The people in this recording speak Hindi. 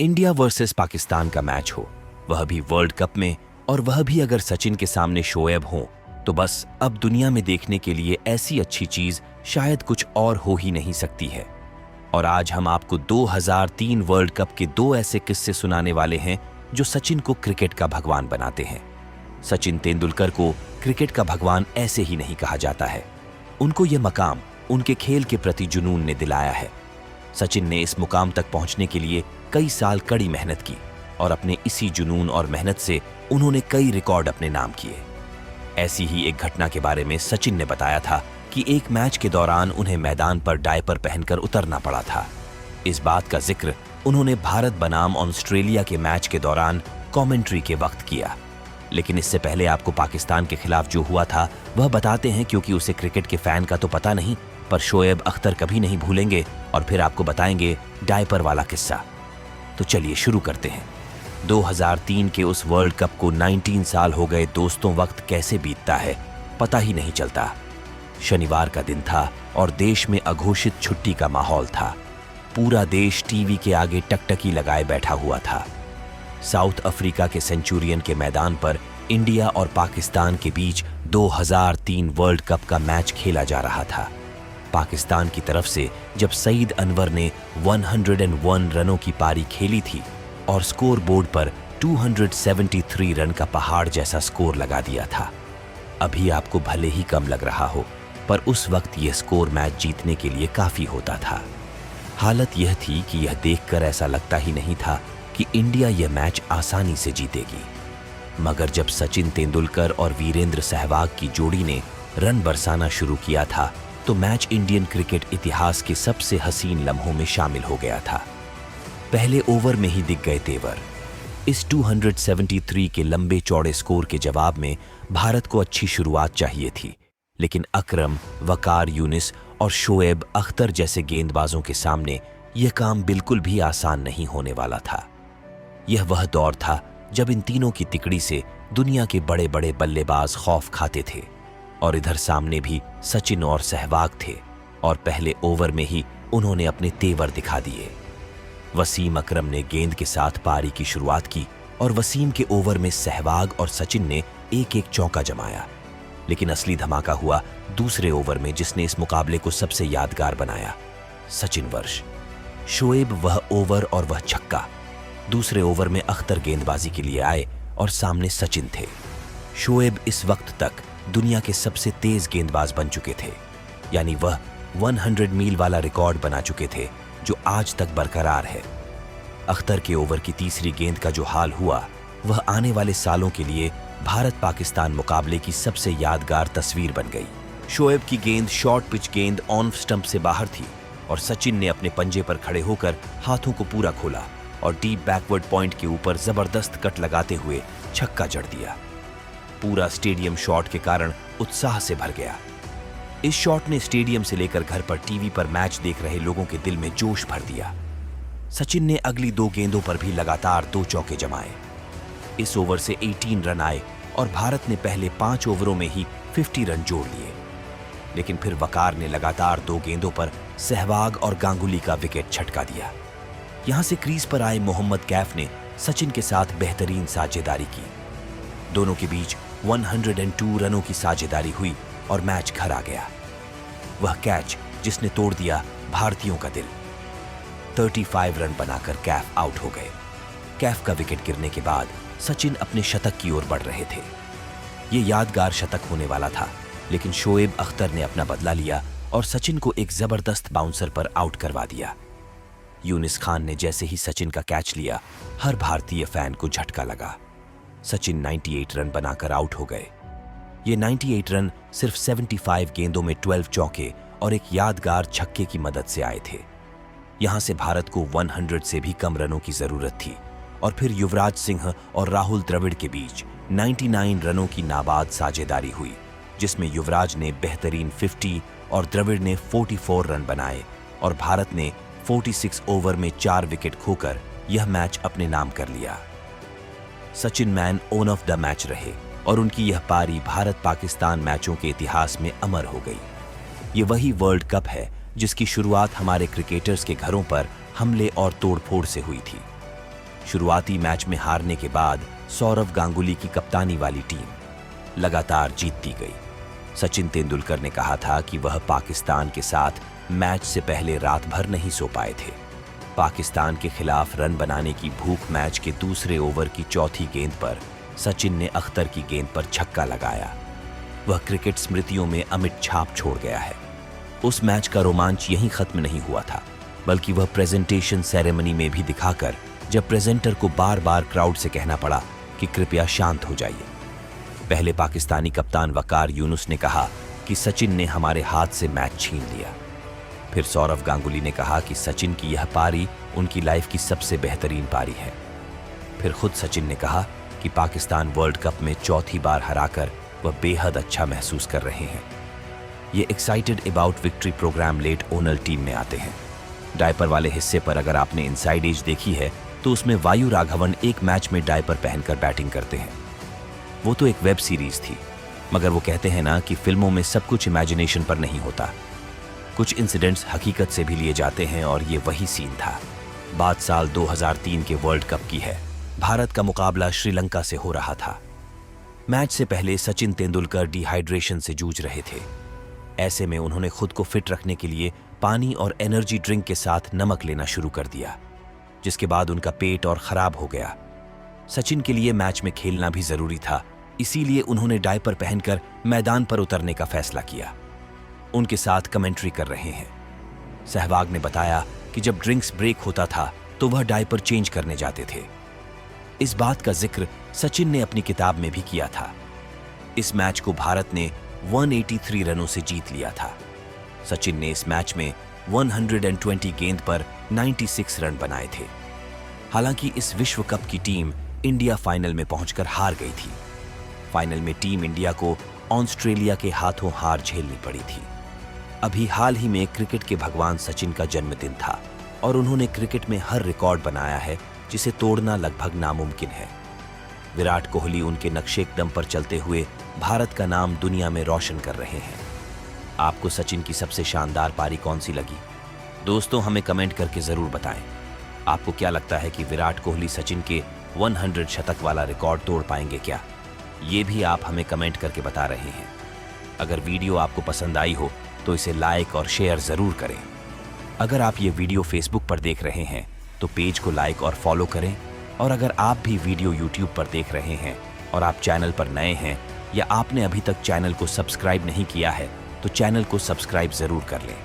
इंडिया वर्सेस पाकिस्तान का मैच हो, वह भी वर्ल्ड कप में, और वह भी अगर सचिन के सामने शोएब हो, तो बस अब दुनिया में देखने के लिए ऐसी अच्छी चीज शायद कुछ और हो ही नहीं सकती है। और आज हम आपको 2003 वर्ल्ड कप के दो ऐसे किस्से सुनाने वाले हैं जो सचिन को क्रिकेट का भगवान बनाते हैं। सचिन तेंदुलकर को क्रिकेट का भगवान ऐसे ही नहीं कहा जाता है। उनको यह मकाम उनके खेल के प्रति जुनून ने दिलाया है। सचिन ने इस मुकाम तक पहुंचने के लिए कई साल कड़ी मेहनत की और अपने इसी जुनून और मेहनत से उन्होंने कई रिकॉर्ड अपने नाम किए। ऐसी ही एक घटना के बारे में सचिन ने बताया था कि एक मैच के दौरान उन्हें मैदान पर डायपर पहनकर उतरना पड़ा था। इस बात का जिक्र उन्होंने भारत बनाम ऑस्ट्रेलिया के मैच के दौरान कमेंट्री के वक्त किया। लेकिन इससे पहले आपको पाकिस्तान के खिलाफ जो हुआ था वह बताते हैं, क्योंकि उसे क्रिकेट के फैन का तो पता नहीं, पर शोएब अख्तर कभी नहीं भूलेंगे और फिर आपको बताएंगे डायपर वाला किस्सा। तो चलिए शुरू करते हैं। 2003 के उस वर्ल्ड कप को 19 साल हो गए दोस्तों, वक्त कैसे बीतता है पता ही नहीं चलता। शनिवार का दिन था और देश में अघोषित छुट्टी का माहौल था। पूरा देश टीवी के आगे टकटकी लगाए बैठा हुआ था। साउथ अफ्रीका के सेंचुरियन के मैदान पर इंडिया और पाकिस्तान के बीच 2003 वर्ल्ड कप का मैच खेला जा रहा था। पाकिस्तान की तरफ से जब सईद अनवर ने 101 रनों की पारी खेली थी और स्कोर बोर्ड पर 273 रन का पहाड़ जैसा स्कोर लगा दिया था। अभी आपको भले ही कम लग रहा हो, पर उस वक्त यह स्कोर मैच जीतने के लिए काफी होता था। हालत यह थी कि यह देखकर ऐसा लगता ही नहीं था कि इंडिया यह मैच आसानी से जीतेगी। मगर जब सचिन तेंदुलकर और वीरेंद्र सहवाग की जोड़ी ने रन बरसाना शुरू किया था, तो मैच इंडियन क्रिकेट इतिहास के सबसे हसीन लम्हों में शामिल हो गया था। पहले ओवर में ही दिख गए तेवर। इस 273 के लंबे चौड़े स्कोर के जवाब में भारत को अच्छी शुरुआत चाहिए थी, लेकिन अकरम, वकार यूनिस और शोएब अख्तर जैसे गेंदबाजों के सामने यह काम बिल्कुल भी आसान नहीं होने वाला था। यह वह दौर था जब इन तीनों की तिकड़ी से दुनिया के बड़े बड़े बल्लेबाज खौफ खाते थे, और इधर सामने भी सचिन और सहवाग थे, और पहले ओवर में ही उन्होंने अपने तेवर दिखा दिए। वसीम अकरम ने गेंद के साथ पारी की शुरुआत की और वसीम के ओवर में सहवाग और सचिन ने एक एक चौका जमाया। लेकिन असली धमाका हुआ दूसरे ओवर में, जिसने इस मुकाबले को सबसे यादगार बनाया। सचिन वर्ष, शोएब वह ओवर और वह छक्का। दूसरे ओवर में अख्तर गेंदबाजी के लिए आए और सामने सचिन थे। शोएब इस वक्त तक दुनिया के सबसे तेज गेंदबाज बन चुके थे, यानी वह 100 मील वाला रिकॉर्ड बना चुके थे जो आज तक बरकरार है। अख्तर के ओवर की तीसरी गेंद का जो हाल हुआ, वह आने वाले सालों के लिए भारत पाकिस्तान मुकाबले की सबसे यादगार तस्वीर बन गई। शोएब की गेंद शॉर्ट पिच गेंद ऑन स्टंप से बाहर थी और सचिन ने अपने पंजे पर खड़े होकर हाथों को पूरा खोला और डीप बैकवर्ड पॉइंट के ऊपर जबरदस्त कट लगाते हुए छक्का जड़ दिया। पूरा स्टेडियम शॉट के कारण उत्साह से भर गया। इस शॉट ने स्टेडियम से लेकर घर पर टीवी पर मैच देख रहे लोगों के दिल में जोश भर दिया। सचिन ने अगली दो गेंदों पर भी लगातार 2 चौके जमाए। इस ओवर से 18 रन आए और भारत ने पहले 5 ओवरों में ही 50 रन जोड़ लिए। लेकिन फिर वकार ने लगातार 2 गेंदों पर सहवाग और गांगुली का विकेट छटका दिया। यहां से क्रीज पर आए मोहम्मद कैफ ने सचिन के साथ बेहतरीन साझेदारी की। दोनों के बीच 102 रनों की साझेदारी हुई और मैच घर आ गया। वह कैच जिसने तोड़ दिया भारतीयों का दिल। 35 रन बनाकर कैफ आउट हो गए। कैफ का विकेट गिरने के बाद सचिन अपने शतक की ओर बढ़ रहे थे। यह यादगार शतक होने वाला था, लेकिन शोएब अख्तर ने अपना बदला लिया और सचिन को एक जबरदस्त बाउंसर पर आउट करवा दिया। यूनिस खान ने जैसे ही सचिन का कैच लिया, हर भारतीय फैन को झटका लगा। सचिन 98 रन बनाकर आउट हो गए। ये 98 रन सिर्फ 75 गेंदों में 12 चौके और एक यादगार छक्के की मदद से आए थे। यहां से भारत को 100 से भी कम रनों की जरूरत थी, और फिर युवराज सिंह और राहुल द्रविड़ के बीच 99 रनों की नाबाद साझेदारी हुई, जिसमें युवराज ने बेहतरीन 50 और द्रविड़ ने 44 रन बनाए और भारत ने 46 ओवर में 4 विकेट खोकर यह मैच अपने नाम कर लिया। Sachin man on of the match रहे और उनकी यह पारी भारत पाकिस्तान मैचों के इतिहास में अमर हो गई। ये वही वर्ल्ड कप है जिसकी शुरुआत हमारे क्रिकेटर्स के घरों पर हमले और तोड़फोड़ से हुई थी। शुरुआती मैच में हारने के बाद सौरव गांगुली की कप्तानी वाली टीम लगातार जीतती गई। सचिन तेंदुलकर ने कहा था कि वह पाकिस्तान के साथ मैच से पहले रात भर नहीं सो पाए थे। पाकिस्तान के खिलाफ रन बनाने की भूख मैच के दूसरे ओवर की चौथी गेंद पर सचिन ने अख्तर की गेंद पर छक्का लगाया। वह क्रिकेट स्मृतियों में अमिट छाप छोड़ गया है। उस मैच का रोमांच यहीं खत्म नहीं हुआ था, बल्कि वह प्रेजेंटेशन सेरेमनी में भी दिखाकर, जब प्रेजेंटर को बार बार क्राउड से कहना पड़ा कि कृपया शांत हो जाइए। पहले पाकिस्तानी कप्तान वकार यूनुस ने कहा कि सचिन ने हमारे हाथ से मैच छीन लिया। फिर सौरव गांगुली ने कहा कि सचिन की यह पारी उनकी लाइफ की सबसे बेहतरीन पारी है। फिर खुद सचिन ने कहा कि पाकिस्तान वर्ल्ड कप में चौथी बार हराकर वह बेहद अच्छा महसूस कर रहे हैं। ये एक्साइटेड अबाउट विक्ट्री प्रोग्राम लेट ओनल टीम में आते हैं। डायपर वाले हिस्से पर अगर आपने इनसाइड एज देखी है तो उसमें वायु राघवन एक मैच में डायपर पहनकर बैटिंग करते हैं। वो तो एक वेब सीरीज थी, मगर वो कहते हैं ना कि फिल्मों में सब कुछ इमेजिनेशन पर नहीं होता, कुछ इंसिडेंट्स हकीकत से भी लिए जाते हैं, और ये वही सीन था। बात साल 2003 के वर्ल्ड कप की है। भारत का मुकाबला श्रीलंका से हो रहा था। मैच से पहले सचिन तेंदुलकर डिहाइड्रेशन से जूझ रहे थे। ऐसे में उन्होंने खुद को फिट रखने के लिए पानी और एनर्जी ड्रिंक के साथ नमक लेना शुरू कर दिया, जिसके बाद उनका पेट और खराब हो गया। सचिन के लिए मैच में खेलना भी जरूरी था, इसीलिए उन्होंने डायपर पहनकर मैदान पर उतरने का फैसला किया। उनके साथ कमेंट्री कर रहे हैं सहवाग ने बताया कि जब ड्रिंक्स ब्रेक होता था तो वह डायपर चेंज करने जाते थे। इस बात का जिक्र सचिन ने अपनी किताब में भी किया था। इस मैच को भारत ने 183 रनों से जीत लिया था। सचिन ने इस मैच में 120 गेंद पर 96 रन बनाए थे। हालांकि इस विश्व कप की टीम इंडिया फाइनल में पहुंचकर हार गई थी। फाइनल में टीम इंडिया को ऑस्ट्रेलिया के हाथों हार झेलनी पड़ी थी। अभी हाल ही में क्रिकेट के भगवान सचिन का जन्मदिन था और उन्होंने क्रिकेट में हर रिकॉर्ड बनाया है जिसे तोड़ना लगभग नामुमकिन है। विराट कोहली उनके नक्शे कदम पर चलते हुए भारत का नाम दुनिया में रोशन कर रहे हैं। आपको सचिन की सबसे शानदार पारी कौन सी लगी? दोस्तों, हमें कमेंट करके जरूर बताएं। आपको क्या लगता है कि विराट कोहली सचिन के 100 शतक वाला रिकॉर्ड तोड़ पाएंगे क्या? ये भी आप हमें कमेंट करके बता रहे हैं। अगर वीडियो आपको पसंद आई हो तो इसे लाइक और शेयर जरूर करें। अगर आप ये वीडियो फेसबुक पर देख रहे हैं तो पेज को लाइक और फॉलो करें, और अगर आप भी वीडियो यूट्यूब पर देख रहे हैं और आप चैनल पर नए हैं या आपने अभी तक चैनल को सब्सक्राइब नहीं किया है तो चैनल को सब्सक्राइब जरूर कर लें।